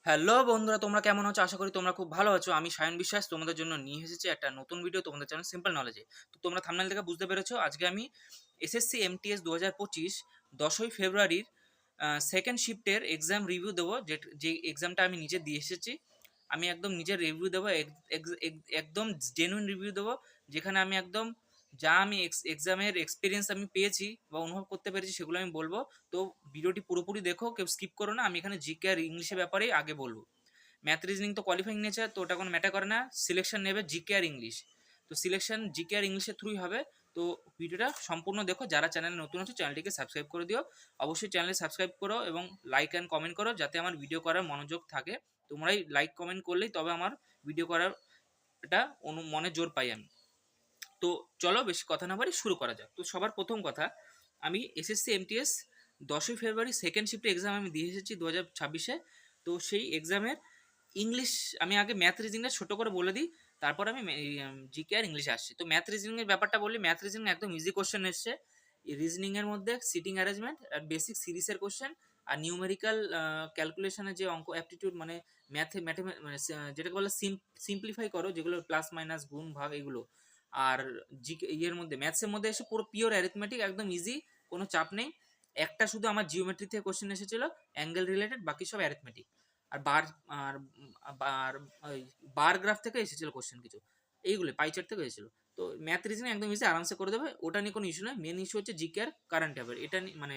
Hello বন্ধুরা, তোমরা কেমন আছো? আশা করি তোমরা খুব ভালো আছো। আমি সায়ন বিশ্বাস তোমাদের জন্য নিয়ে এসেছি একটা নতুন ভিডিও তোমাদের চ্যানেল সিম্পল নলেজে। তো তোমরা থাম্বনেল থেকে বুঝতে পেরেছো, আজকে আমি এসএসসি এমটিএস 2025 10ই ফেব্রুয়ারির সেকেন্ড শিফটের এক্সাম রিভিউ দেবো। যে এক্সামটা আমি নিজে দিয়ে এসেছি। আমি একদম নিজের রিভিউ দেবো, একদম জেনুইন রিভিউ দেবো, যেখানে আমি একদম যা আমি এক্সামের এক্সপিরিয়েন্স আমি পেয়েছি বা অনুভব করতে পেরেছি সেগুলো আমি বলবো। তো ভিডিওটি পুরোপুরি দেখো, কেউ স্কিপ করো না। আমি এখানে জিকে আর ইংলিশের ব্যাপারেই আগে বলবো। ম্যাথ রিজনিং তো কোয়ালিফাইং নেচার, তো ওটা কোনো ম্যাটার করে না। সিলেকশন নেবে জিকে আর ইংলিশ, তো সিলেকশন জিকে আর ইংলিশের থ্রুই হবে। তো ভিডিওটা সম্পূর্ণ দেখো। যারা চ্যানেলে নতুন আছে চ্যানেলটিকে সাবস্ক্রাইব করে দিও। অবশ্যই চ্যানেলে সাবস্ক্রাইব করো এবং লাইক অ্যান্ড কমেন্ট করো, যাতে আমার ভিডিও করার মনোযোগ থাকে। তোমরাই লাইক কমেন্ট করলেই তবে আমার ভিডিও করার এটা মনে জোর পাই আমি। তো চলো বেশি কথা না বাড়ি শুরু করা যাক। তো সবার প্রথম কথা, আমি এসএসসি এমটিএস 10ই ফেব্রুয়ারি সেকেন্ড শিফটে এক্সাম আমি দিয়ে এসেছি 2026-এ। তো সেই এক্সামের ইংলিশ আমি আগে ম্যাথ রিজনিংটা ছোটো করে বলে দিই, তারপর আমি জিকে আর ইংলিশে আসছি। তো ম্যাথ রিজনিংয়ের ব্যাপারটা বললি, ম্যাথ রিজনিং একদম ইজি কোশ্চেন এসছে। এই রিজনিংয়ের মধ্যে সিটিং অ্যারেঞ্জমেন্ট আর বেসিক সিরিজের কোশ্চেন আর নিউমেরিক্যাল ক্যালকুলেশনের যে অঙ্ক অ্যাপটিটিউড, মানে ম্যাথে মানে যেটাকে বলে সিম্পলিফাই করো, যেগুলো প্লাস মাইনাস গুণ ভাগ এগুলো। আর ইয়ের মধ্যে ম্যাথসের মধ্যে এসে পুরো পিওর অ্যারিথমেটিক, একদম ইজি, কোনো চাপ নেই। একটা শুধু আমার জিওমেট্রি থেকে কোশ্চেন এসেছিল, অ্যাঙ্গেল রিলেটেড, বাকি সব অ্যারিথমেটিক। আর আর বার ওই বার গ্রাফ থেকে এসেছিল কোশ্চেন কিছু, এইগুলো পাইচার থেকে এসেছিল। তো ম্যাথ রিজনিং একদম ইজি, আরামসে করে দেবে, ওটা নিয়ে কোনো ইস্যু নয়। মেন ইস্যু হচ্ছে জিকে আর কারেন্ট অ্যাফেয়ার, এটা মানে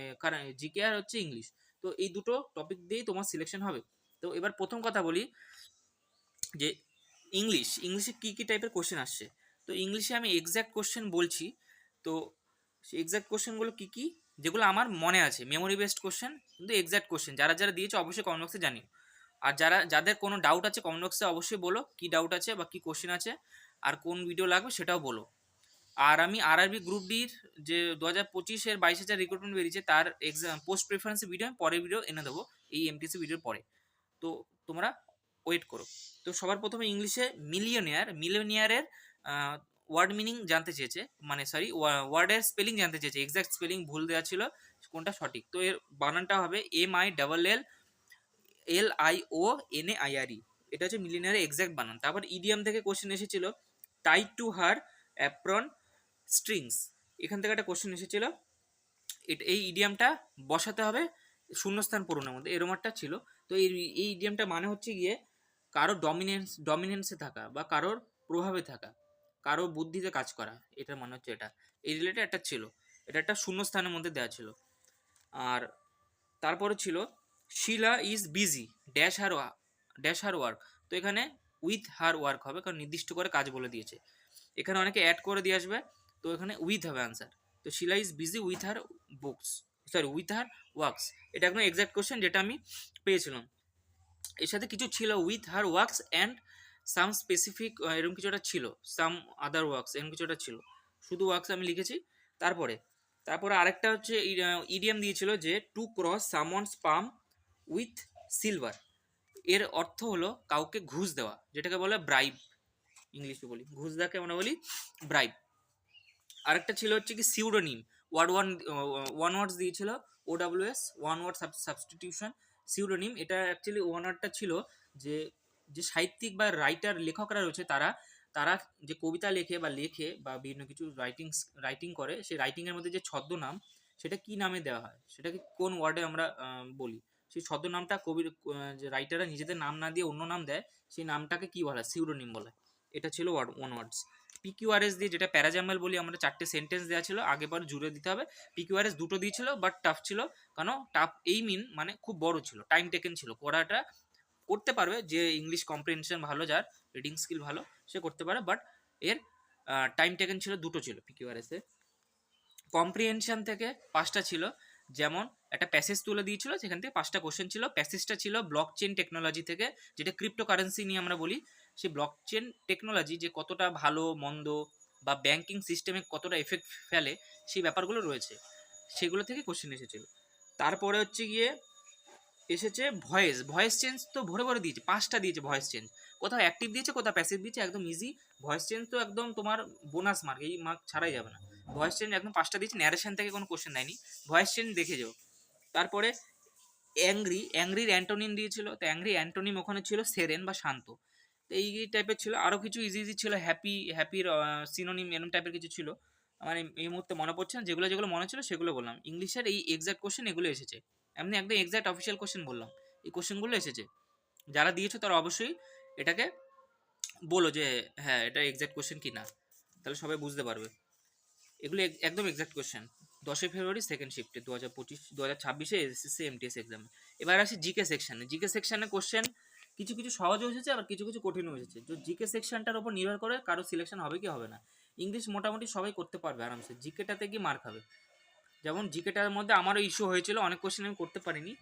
জিকে আর হচ্ছে ইংলিশ। তো এই দুটো টপিক দিয়েই তোমার সিলেকশন হবে। তো এবার প্রথম কথা বলি যে ইংলিশে কী কী টাইপের কোশ্চেন আসছে। তো ইংলিশে আমি এক্স্যাক্ট কোশ্চেন বলছি। তো সেই এক্স্যাক্ট কোশ্চেনগুলো কী কী, যেগুলো আমার মনে আছে, মেমোরি বেসড কোশ্চেন, কিন্তু এক্স্যাক্ট কোশ্চেন যারা যারা দিয়েছে অবশ্যই কমেন্ট বক্সে জানিও। আর যাদের কোনো ডাউট আছে কমেন্ট বক্সে অবশ্যই বলো, কী ডাউট আছে বা কী কোশ্চেন আছে, আর কোন ভিডিও লাগবে সেটাও বলো। আর আমি আরআরবি গ্রুপ ডির যে 2025-এর 22,000 রিক্রুটমেন্ট বেরিয়েছে, তার এক্সাম পোস্ট প্রেফারেন্সের ভিডিও আমি পরের ভিডিও এনে দেবো, এই এমটিসি ভিডিওর পরে। তো তোমরা ওয়েট করো। তো সবার প্রথমে ইংলিশে মিলিয়নিয়ারের ওয়ার্ড মিনিং জানতে চেয়েছে, মানে সরি, ওয়ার্ডের স্পেলিং জানতে চেয়েছে। এক্স্যাক্ট স্পেলিং ভুল দেওয়া ছিল, কোনটা সঠিক। তো এর বানানটা হবে MILLIONAIRE। এটা হচ্ছে মিলিয়নিয়ারের এক্স্যাক্ট বানান। তারপর ইডিয়াম থেকে কোশ্চেন এসেছিল, tied to her apron strings, এখান থেকে একটা কোশ্চেন এসেছিল। এই ইডিয়ামটা বসাতে হবে শূন্যস্থান পূরণের মধ্যে, এরকম একটা ছিল। তো এই ইডিয়ামটা মানে হচ্ছে গিয়ে কারোর ডমিনেন্সে থাকা বা কারোর প্রভাবে থাকা, কারোর বুদ্ধিতে কাজ করা, এটার মানে হচ্ছে এটা। এই রিলেটেড একটা ছিল, এটা একটা শূন্যস্থানের মধ্যে দেওয়া ছিল। আর তারপরে ছিল Sheila is busy dash her work. তো এখানে উইথ হার ওয়ার্ক হবে, কারণ নির্দিষ্ট করে কাজ বলে দিয়েছে। এখানে অনেকে অ্যাড করে দিয়ে আসবে, তো এখানে উইথ হবে আনসার। তো Sheila is busy with her with her works, এটা একদম এক্সাক্ট কোশ্চেন যেটা আমি পেয়েছিলাম। এর সাথে কিছু ছিল with her works and some specific, এরকম কিছু একটা ছিল, সাম আদার ওয়ার্কস, এরকম কিছু একটা ছিল। শুধু ওয়ার্কস আমি লিখেছি। তারপরে তারপরে আরেকটা হচ্ছে ইডিয়াম দিয়েছিল যে to cross someone's palm with silver. এর অর্থ হলো কাউকে ঘুষ দেওয়া, যেটাকে বলে ব্রাইব। ইংলিশে বলি ঘুষ দেওয়াকে আমরা বলি ব্রাইব। আরেকটা ছিল হচ্ছে কি সিউডোনিম, ওয়ান ওয়ার্ডস দিয়েছিল, OWS, one word substitution, pseudonym. এটা অ্যাকচুয়ালি ওয়ান ওয়ার্ডটা ছিল যে যে সাহিত্যিক বা রাইটার লেখকরা রয়েছে, তারা তারা যে কবিতা লেখে বা বিভিন্ন কিছু রাইটিং করে, সেই রাইটিংয়ের মধ্যে যে ছদ্মনাম, সেটা কি নামে দেওয়া হয়, সেটাকে কোন ওয়ার্ডে আমরা বলি, সেই ছদ্মনামটা কবির যে রাইটাররা নিজেদের নাম না দিয়ে অন্য নাম দেয়, সেই নামটাকে কি বলা হয়, সিউডোনিম বলে। এটা ছিল ওয়ান ওয়ার্ডস। PQRS দিয়ে, যেটা প্যারাজাম্বল বলি আমরা, 4টে সেন্টেন্স দেওয়া ছিল, আগে পরে জুড়ে দিতে হবে। PQRS 2টো দিয়েছিল, বাট টাফ ছিল। কারণ টাফ এই মানে খুব বড় ছিল, টাইম টেকেন ছিল। পড়াটা করতে পারবে যে ইংলিশ কম্প্রিহেনশন ভালো, যার রিডিং স্কিল ভালো, সে করতে পারে, বাট এর টাইম টেকেন ছিল, 2টো ছিল PQRS এ। কম্প্রিহেনশন থেকে 5টা ছিল, যেমন একটা প্যাসেজ তুলে দিয়েছিল, সেখান থেকে 5টা কোশ্চেন ছিল। প্যাসেজটা ছিল ব্লক চেন টেকনোলজি থেকে, যেটা ক্রিপ্টোকারেন্সি নিয়ে আমরা বলি। সেই ব্লক চেন টেকনোলজি যে কতটা ভালো মন্দ বা ব্যাংকিং সিস্টেমে কতটা এফেক্ট ফেলে, সেই ব্যাপারগুলো রয়েছে, সেগুলো থেকে কোশ্চেন এসেছিল। তারপরে হচ্ছে গিয়ে এসেছে ভয়েস চেঞ্জ। তো ভরে ভরে দিয়েছে, 5টা দিয়েছে ভয়েস চেঞ্জ, কোথাও অ্যাক্টিভ দিয়েছে, কোথাও প্যাসিভ দিয়েছে, একদম ইজি। ভয়েস চেঞ্জ তো একদম তোমার বোনাস মার্ক, এই মার্ক ছাড়াই যাবে না। ভয়েস চেঞ্জ একদম 5টা দিয়েছে, ন্যারেশন থেকে কোনো কোশ্চেন দেয়নি, ভয়েস চেঞ্জ দেখে যাও। তারপরে অ্যাংরির অ্যান্টোনিম দিয়েছিল, তো অ্যাংরি অ্যান্টোনিম ওখানে ছিল সেরেন বা শান্ত। তো এই টাইপের ছিল, আরও কিছু ইজি ইজি ছিল, হ্যাপির সিনোনিম এরম টাইপের কিছু ছিল। আমার এই মুহূর্তে মনে পড়ছে না, যেগুলো যেগুলো মনে ছিল সেগুলো বললাম। ইংলিশের এই এক্সাক্ট কোশ্চেন এগুলো এসেছে, এমনি একদম এক্সাক্ট অফিসিয়াল কোশ্চেন বললাম, এই কোশ্চেনগুলো এসেছে। যারা দিয়েছো তারা অবশ্যই এটাকে বলো যে হ্যাঁ এটা এক্সাক্ট কোশ্চেন কি না, তাহলে সবাই বুঝতে পারবে। এগুলো একদম এক্সাক্ট কোশ্চেন। 10ই ফেব্রুয়ারি সেকেন্ড শিফটে 2025 এসএসসি এমটিএস এক্সামে। এবার আসি জিকে সেকশানে। জিকে সেকশানে কোশ্চেন কিছু কিছু সহজও এসেছে, আবার কিছু কিছু কঠিনও এসেছে। তো জিকে সেকশনটার উপর নির্ভর করে কারো সিলেকশন হবে কি হবে না। ইংলিশ মোটামুটি সবাই করতে পারবে আরামসে, জিকেটাতে গিয়ে মার খাবে। যেমন জিকেটার মধ্যে আমারও ইস্যু হয়েছিল, অনেক কোশ্চেন আমি করতে পারিনি।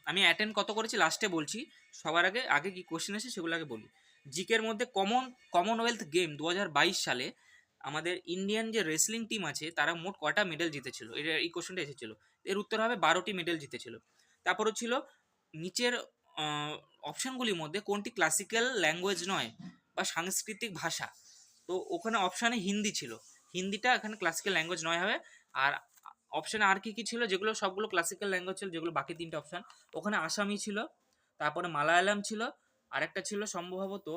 আমি অ্যাটেন্ড কত করেছি লাস্টে বলছি, সবার আগে আগে কি কোশ্চেন এসে সেগুলো আগে বলি। জিকের মধ্যে কমনওয়েলথ গেম 2022 সালে আমাদের ইন্ডিয়ান যে রেসলিং টিম আছে তারা মোট কটা মেডেল জিতেছিল, এই কোশ্চেনটা এসেছিল। এর উত্তর হবে 12টি মেডেল জিতেছিল। তারপরও ছিল নিচের অপশানগুলির মধ্যে কোনটি ক্লাসিক্যাল ল্যাঙ্গুয়েজ নয় বা সাংস্কৃতিক ভাষা। তো ওখানে অপশানে হিন্দি ছিল, হিন্দিটা এখানে ক্লাসিক্যাল ল্যাঙ্গুয়েজ নয় হবে। আর অপশানে আর কি কি ছিল, যেগুলো সবগুলো ক্লাসিক্যাল ল্যাঙ্গুয়েজ ছিল, যেগুলো বাকি তিনটে অপশান, ওখানে আসামি ছিল, তারপরে মালায়ালাম ছিল, আরেকটা ছিল সম্ভবত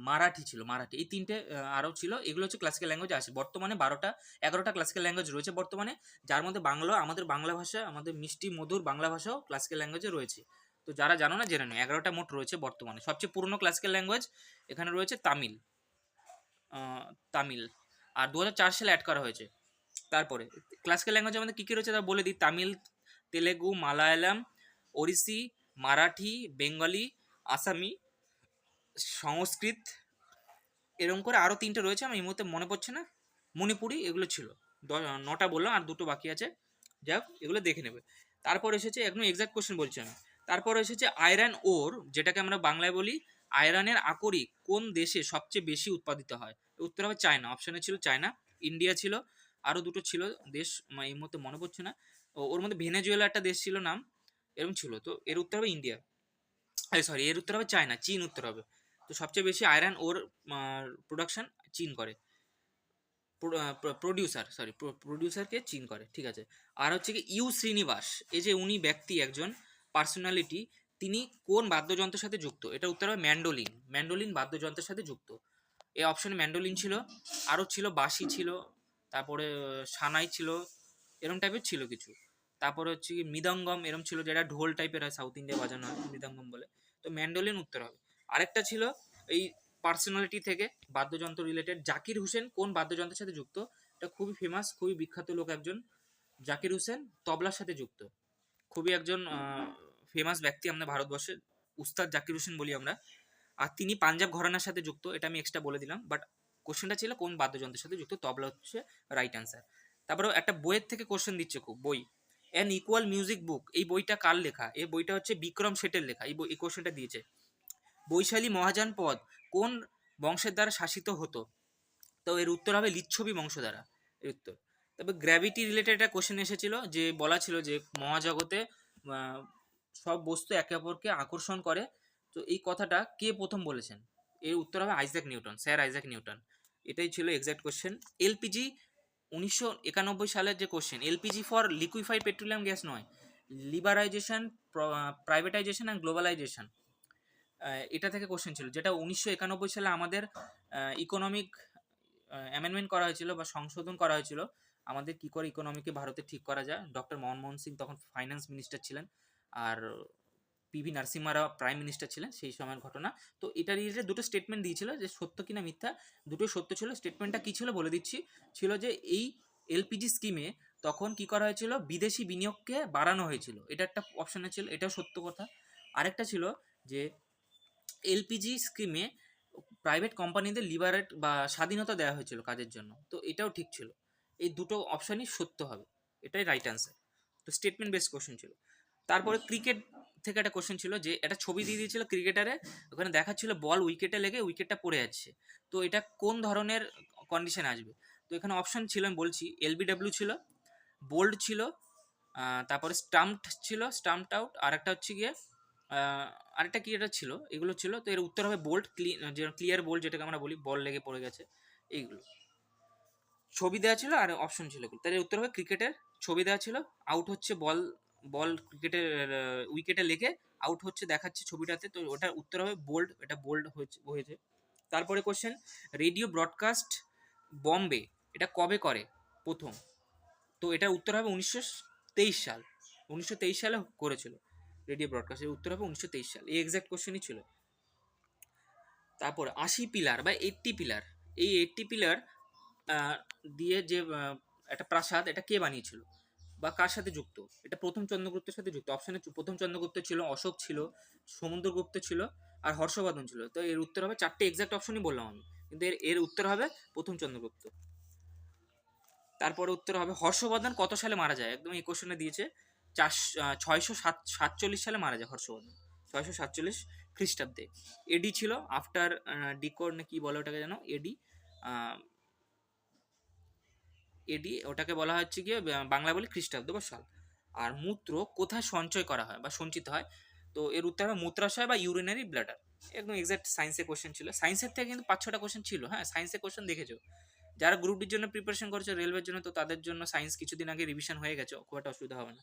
মারাঠি ছিল, মারাঠি। এই তিনটে আরও ছিল, এগুলো হচ্ছে ক্লাসিক্যাল ল্যাঙ্গুয়েজ আছে। বর্তমানে 11টা ক্লাসিক্যাল ল্যাঙ্গুয়েজ রয়েছে বর্তমানে, যার মধ্যে বাংলা, আমাদের বাংলা ভাষা, আমাদের মিষ্টি মধুর বাংলা ভাষাও ক্লাসিক্যাল ল্যাঙ্গুয়েজে রয়েছে। তো যারা জানো না জেনে নেয়, 11টা মোট রয়েছে বর্তমানে। সবচেয়ে পুরনো ক্লাসিক্যাল ল্যাঙ্গুয়েজ এখানে রয়েছে তামিল, তামিল, আর 2004 সালে অ্যাড করা হয়েছে। তারপরে ক্লাসিক্যাল ল্যাঙ্গুয়েজের মধ্যে কী কী রয়েছে তা বলে দিই। তামিল, তেলেগু, মালায়ালাম, ওড়িশি, মারাঠি, বেঙ্গলি, আসামি, সংস্কৃত, এরকম করে আরও তিনটে রয়েছে, আমি এই মুহূর্তে মনে পড়ছে না, মণিপুরি, এগুলো ছিল। 9টা বললাম, আর 2টো বাকি আছে, যাই হোক এগুলো দেখে নেবে। তারপর এসেছে, একদম এক্সাক্ট কোশ্চেন বলছি আমি। তারপর এসেছে আয়রন ওর, যেটাকে আমরা বাংলায় বলি আয়রনের আকরিক কোন দেশে সবচেয়ে বেশি উৎপাদিত হয়। উত্তর হবে চায়না। অপশানে ছিল চায়না, ইন্ডিয়া ছিল, আরও দুটো ছিল দেশ, এই মুহূর্তে মনে পড়ছে না। ওর মধ্যে ভেনেজুয়েলা একটা দেশ ছিল নাম, এরকম ছিল। তো এর উত্তর হবে ইন্ডিয়া, সরি এর উত্তর হবে চায়না, চীন উত্তর হবে। তো সবচেয়ে বেশি আয়রন ওর প্রোডাকশন চীন করে, প্রডিউসারকে চীন করে, ঠিক আছে। আর হচ্ছে কি শ্রীনিবাস, এই যে উনি ব্যক্তি একজন পার্সোনালিটি, তিনি কোন বাদ্যযন্ত্রের সাথে যুক্ত, এটা উত্তর হবে ম্যান্ডোলিন। ম্যান্ডোলিন বাদ্যযন্ত্রের সাথে যুক্ত। এই অপশনে ম্যান্ডোলিন ছিল, আরও ছিল বাঁশি ছিল, তারপরে সানাই ছিল, এরম টাইপের ছিল কিছু। তারপরে হচ্ছে কি মৃদঙ্গম এরম ছিল, যেটা ঢোল টাইপের হয়, সাউথ ইন্ডিয়া বাজানো হয় মৃদঙ্গম বলে। তো ম্যান্ডোলিন উত্তর হবে। আরেকটা ছিল এই পার্সোনালিটি থেকে বাদ্যযন্ত্র রিলেটেড, জাকির হুসেন কোন বাদ্যযন্ত্রের সাথে যুক্ত, এটা খুবই ফেমাস, খুবই বিখ্যাত লোক একজন, জাকির হুসেন তবলার সাথে যুক্ত, খুবই একজন ফেমাস ব্যক্তি আমাদের ভারতবর্ষে, উস্তাদ জাকির হোসেন বলি আমরা। আর তিনি পাঞ্জাব ঘরানার সাথে যুক্ত, এটা আমি এক্সট্রা বলে দিলাম, বাট কোশ্চেনটা ছিল কোন বাদ্যযন্ত্রের সাথে যুক্ত, তবলা হচ্ছে রাইট অ্যান্সার। তারপরে একটা বইয়ের থেকে কোশ্চেন দিচ্ছে, খুব বই, অ্যান ইকুয়াল মিউজিক বুক, এই বইটা কার লেখা, এই বইটা হচ্ছে বিক্রম শেঠের লেখা। এই কোশ্চেনটা দিয়েছে। বৈশালী মহাযান পদ কোন বংশের দ্বারা শাসিত হতো, তো এর উত্তর হবে লিচ্ছবি বংশ দ্বারা, এর উত্তর। তবে গ্র্যাভিটি রিলেটেড একটা কোশ্চেন এসেছিল, যে বলা ছিল যে মহাজগতে আহ, সব বস্তু একে অপরকে আকর্ষণ করে, তো এই কথাটা কে প্রথম বলেছেন, এর উত্তর হবে Isaac Newton, sir Isaac Newton. এটাই ছিল এক্সাক্ট কোশ্চেন। এলপিজি 1991 সালের যে question, LPG for liquefied petroleum gas নয়, লিবারাইজেশন, প্রাইভেটাইজেশন অ্যান্ড গ্লোবালাইজেশন, এটা থেকে কোশ্চেন ছিল, যেটা 1991 সালে আমাদের ইকোনমিক অ্যামেন্ডমেন্ট করা হয়েছিল বা সংশোধন করা হয়েছিল, আমাদের কি করে ইকোনমিকে ভারতে ঠিক করা যায়। ডক্টর মনমোহন সিং তখন ফাইন্যান্স মিনিস্টার ছিলেন, আর পিভি নরসিম্হা রাও প্রাইম মিনিস্টার ছিলেন সেই সময়ের ঘটনা। তো এটা রিলেটেড দুটো স্টেটমেন্ট দিয়েছিল, যে সত্য কিনা মিথ্যা, দুটোই সত্য ছিল। স্টেটমেন্টটা কী ছিল বলে দিচ্ছি, ছিল যে এই এলপিজি স্কিমে তখন কি করা হয়েছিল, বিদেশি বিনিয়োগকে বাড়ানো হয়েছিল, এটা একটা অপশানে ছিল, এটাও সত্য কথা। আরেকটা ছিল যে এলপিজি স্কিমে প্রাইভেট কোম্পানিদের লিবারেট বা স্বাধীনতা দেওয়া হয়েছিল কাজের জন্য, তো এটাও ঠিক ছিল। এই দুটো অপশানই সত্য হবে, এটাই রাইট অ্যান্সার। তো স্টেটমেন্ট বেসড কোশ্চেন ছিল। তারপরে ক্রিকেট থেকে একটা কোশ্চেন ছিল, যে একটা ছবি দিয়ে দিয়েছিল ক্রিকেটারে, ওখানে দেখাচ্ছিল বল উইকেটে লেগে উইকেটটা পড়ে যাচ্ছে, তো এটা কোন ধরনের কন্ডিশন আসবে। তো এখানে অপশান ছিল, আমি বলছি, এলবিডব্লিউ ছিল, বোল্ড ছিল, তারপরে স্টাম্পড ছিল, স্টাম্পড আউট, আর একটা হচ্ছে গিয়ে আরেকটা কি এটা ছিল, এগুলো ছিল। তো এর উত্তর হবে বোল্ড, ক্লিয়ার বোল্ড যেটাকে আমরা বলি, বল লেগে পড়ে গেছে, এইগুলো ছবি দেওয়া ছিল আর অপশন ছিল। তাহলে উত্তর হবে ক্রিকেটের ছবি দেওয়া ছিল, আউট হচ্ছে বল বল ক্রিকেটের উইকেটে লেগে আউট হচ্ছে দেখাচ্ছে ছবিটাতে, তো ওটার উত্তর হবে বোল্ড, এটা বোল্ড হয়েছে। তারপরে কোশ্চেন, রেডিও ব্রডকাস্ট বম্বে এটা কবে করে প্রথম? তো এটার উত্তর হবে 1923 সাল, 1923 সালে করেছিল রেডিও ব্রডকাস্ট, এর উত্তর হবে 1923 সাল। এই এক্সাক্ট কোশ্চেনই ছিল। তারপর 80 পিলার বা 80 পিলার, এই 80 পিলার দিয়ে যে একটা প্রাসাদ, এটা কে বানিয়েছিল বা কার সাথে যুক্ত? এটা প্রথম চন্দ্রগুপ্তের সাথে যুক্ত। অপশনে প্রথম চন্দ্রগুপ্ত ছিল, অশোক ছিল, সমুদ্রগুপ্ত ছিল আর হর্ষবর্ধন ছিল। তো এর উত্তর হবে, চারটে এক্সাক্ট অপশনই বললাম আমি, কিন্তু এর উত্তর হবে প্রথম চন্দ্রগুপ্ত। তারপরে উত্তর হবে হর্ষবর্ধন কত সালে মারা যায়, একদম এই কোশ্চেনে দিয়েছে 647 সালে মারা যায় হর্ষবর্ধন, 647 খ্রিস্টাব্দে। এডি ছিল আফটার ডিকোড না কি বলে ওটাকে, জানো এডি, এডি ওটাকে বলা হচ্ছে গিয়ে বাংলা বলি খ্রিস্টাব্দ বা সাল। আর মূত্র কোথায় সঞ্চয় করা হয় বা সঞ্চিত হয়? তো এর উত্তর হবে মূত্রাশয় বা ইউরিনারি ব্লাডার। একদম এক্সাক্ট সায়েন্সের কোশ্চেন ছিল, সায়েন্সের থেকে কিন্তু 5-6টা কোশ্চেন ছিল। হ্যাঁ, সায়েন্সের কোশ্চেন দেখেছো, যারা গ্রুপ ডির জন্য প্রিপারেশন করছে রেলওয়ের জন্য, তো তাদের জন্য সায়েন্স কিছুদিন আগে রিভিশন হয়ে গেছে, খুব একটা অসুবিধা হবে না।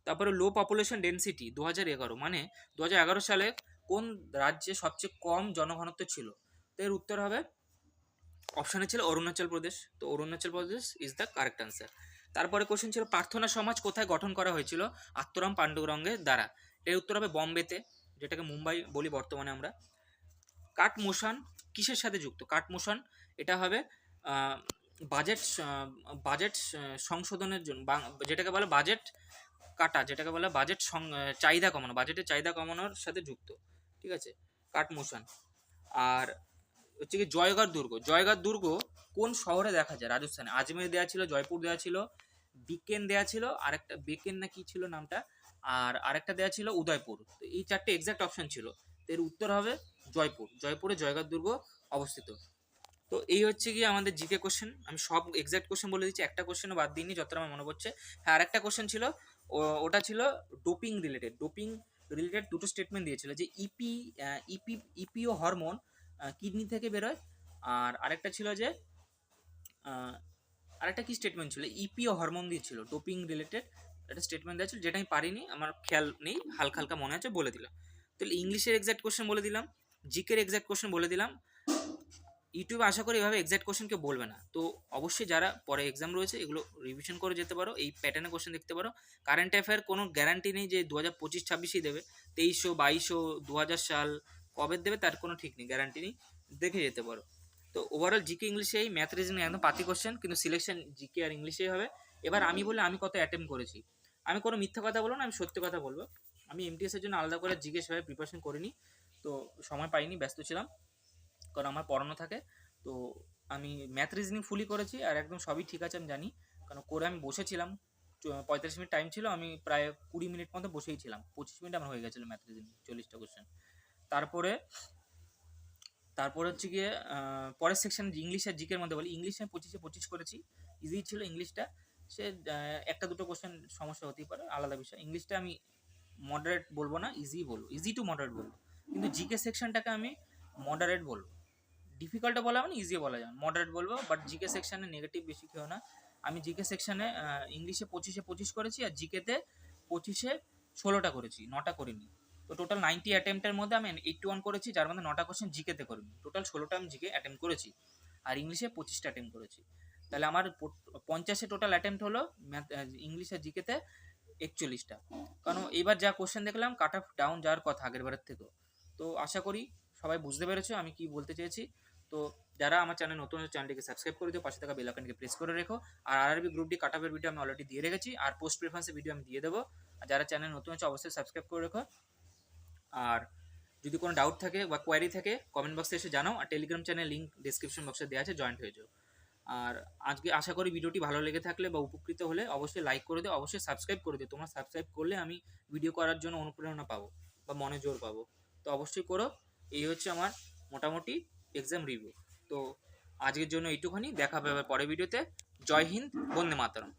তারপরে লো পপুলেশন ডেন্সিটি 2011, মানে 2011 সালে কোন রাজ্যে সবচেয়ে কম জনঘনত্ব ছিল? তো এর উত্তর হবে, অপশানে ছিল অরুণাচল প্রদেশ, তো Arunachal Pradesh is the correct answer. তারপরে কোশ্চেন ছিল প্রার্থনা সমাজ কোথায় গঠন করা হয়েছিল আত্মরাম পাণ্ডুরঙ্গের দ্বারা? এর উত্তর হবে বম্বেতে, যেটাকে মুম্বাই বলি বর্তমানে আমরা। কাটমোশন কিসের সাথে যুক্ত? কাটমোশন এটা হবে বাজেট, বাজেট সংশোধনের জন্য, যেটাকে বলে বাজেট কাটা, যেটাকে বলে বাজেট চাহিদা কমানো, বাজেটের চাহিদা কমানোর সাথে যুক্ত, ঠিক আছে, কাটমোশন। আর হচ্ছে কি জয়গড় দুর্গ, জয়গড় দুর্গ কোন শহরে দেখা যায় রাজস্থানে? আজমের দেওয়া ছিল, জয়পুর দেওয়া ছিল, বিকেন দেওয়া ছিল, আরেকটা বেকেন না কি ছিল নামটা, আর আরেকটা দেওয়া ছিল উদয়পুর। তো এই চারটে এক্সাক্ট অপশন ছিল, এর উত্তর হবে জয়পুর, জয়পুরে জয়গড় দুর্গ অবস্থিত। তো এই হচ্ছে গিয়ে আমাদের জিকে কোশ্চেন, আমি সব এক্সাক্ট কোশ্চেন বলে দিচ্ছি, একটা কোশ্চেনও বাদ দিইনি যতটা আমার মনে পড়ছে। হ্যাঁ, আরেকটা কোশ্চেন ছিল, ওটা ছিল ডোপিং রিলেটেড, ডোপিং রিলেটেড দুটো স্টেটমেন্ট দিয়েছিল, যে ইপিও হরমোন কিডনি থেকে বেরোয়, আর আরেকটা ছিল যে আরেকটা কি স্টেটমেন্ট ছিল, ইপিও হরমোন দিয়েছিল, ডোপিং রিলেটেড একটা স্টেটমেন্ট দেওয়া ছিল, যেটা আমি পারিনি, আমার খেয়াল নেই, হালকা হালকা মনে আছে, বলে দিলাম। তাহলে ইংলিশের এক্সাক্ট কোশ্চেন বলে দিলাম, জিকের এক্সাক্ট কোশ্চেন বলে দিলাম। ইউটিউবে আশা করি এভাবে এক্সাক্ট কোশ্চেন কেউ বলবে না, তো অবশ্যই যারা পরে এক্সাম রয়েছে এগুলো রিভিশন করে যেতে পারো, এই প্যাটার্নে কোশ্চেন দেখতে পারো। কারেন্ট অ্যাফেয়ার কোনো গ্যারান্টি নেই যে 2025-26ই দেবে, 2300, 2200, 2000 সাল কবে দেবে তার কোনো ঠিক নেই, গ্যারান্টি নেই, দেখে যেতে পারো। তো ওভারঅল জিকে ইংলিশে এই ম্যাথ রিজনিং একদম পাতি কোশ্চেন, কিন্তু সিলেকশন জিকে আর ইংলিশেই হবে। এবার আমি বলে আমি কত অ্যাটেম্প করেছি, আমি কোনো মিথ্যা কথা বলবো না, আমি সত্যি কথা বলবো। আমি এমটিএসের জন্য আলাদা করে জিকে সেভাবে প্রিপারেশন করিনি, তো সময় পাইনি, ব্যস্ত ছিলাম, কারণ আমার পড়ানো থাকে। তো আমি ম্যাথ রিজনিং ফুলি করেছি, আর একদম সবই ঠিক আছে আমি জানি, কারণ করে আমি বসেছিলাম, 45 মিনিট টাইম ছিল, আমি প্রায় 20 মিনিট মতো বসেই ছিলাম, 25 মিনিট আমার হয়ে গেছিলো ম্যাথ রিজনিং 40টা কোশ্চেন। তারপরে হচ্ছে গিয়ে পরের সেকশন ইংলিশ আর জিকের মধ্যে বলি, ইংলিশে 25-25 করেছি, ইজি ছিল ইংলিশটা, সে একটা দুটো কোশ্চেন সমস্যা হতেই পারে, আলাদা বিষয়। ইংলিশটা আমি মডারেট বলবো না, ইজি বলবো, ইজি টু মডারেট বলবো, কিন্তু জিকে সেকশনটাকে আমি মডারেট বলবো, ডিফিকাল্টও বলা হবে না, ইজিও বলা যাবে, মডারেট বলবো। বাট জিকে সেকশানে নেগেটিভ বেশি খেও না। আমি জিকে সেকশানে ইংলিশে 25-25 করেছি, আর জিকেতে 25-16টা করেছি, 9টা করিনি। তো টোটাল 90 অ্যাটেম্পটের মধ্যে আমি 81 করেছি, যার মধ্যে 9টা কোশ্চেন জিকেতে করিনি, টোটাল 16টা আমি জিকে অ্যাটেম্প করেছি, আর ইংলিশে 25টা অ্যাটেম্প করেছি। তাহলে আমার 50-এ টোটাল অ্যাটেম্প হলো ম্যাথ, ইংলিশ আর জিকেতে 41টা। কারণ এবার যা কোশ্চেন দেখলাম কাট অফ ডাউন যাওয়ার কথা আগের বারের থেকেও। তো আশা করি সবাই বুঝতে পেরেছো আমি কি বলতে চেয়েছি। তো যারা আমার চ্যানেল নতুন হচ্ছে, চ্যানেলটিকে সাবস্ক্রাইব করে দিও, পাশে থাকা বেল আইকনটিকে প্রেস করে রেখো। আর আরআরবি গ্রুপ ডি কাট অফের ভিডিও আমি অলরেডি দিয়ে রেখেছি, আর পোস্ট প্রেফারেন্সের ভিডিও আমি দিয়ে দেবো। আর যারা চ্যানেল নতুন হচ্ছে অবশ্যই সাবস্ক্রাইব করে রেখো। আর যদি কোনো ডাউট থাকে বা কোয়ারি থাকে কমেন্ট বক্সে এসে জানাও, আর টেলিগ্রাম চ্যানেল লিঙ্ক ডিসক্রিপশন বক্সে দেওয়া আছে, জয়েন্ট হয়ে যাও। আর আজকে আশা করি ভিডিওটি ভালো লেগে থাকলে বা উপকৃত হলে অবশ্যই লাইক করে দিও, অবশ্যই সাবস্ক্রাইব করে দিও, তোমরা সাবস্ক্রাইব করলে আমি ভিডিও করার জন্য অনুপ্রেরণা পাবো বা মনে জোর পাবো। তো অবশ্যই করো। এই হচ্ছে আমার মোটামুটি এক্সাম রিভিউ। তো আজকের জন্য এইটুখানি, দেখা হবে আবার পরের ভিডিওতে। জয় হিন্দ, বন্দে মাতরম।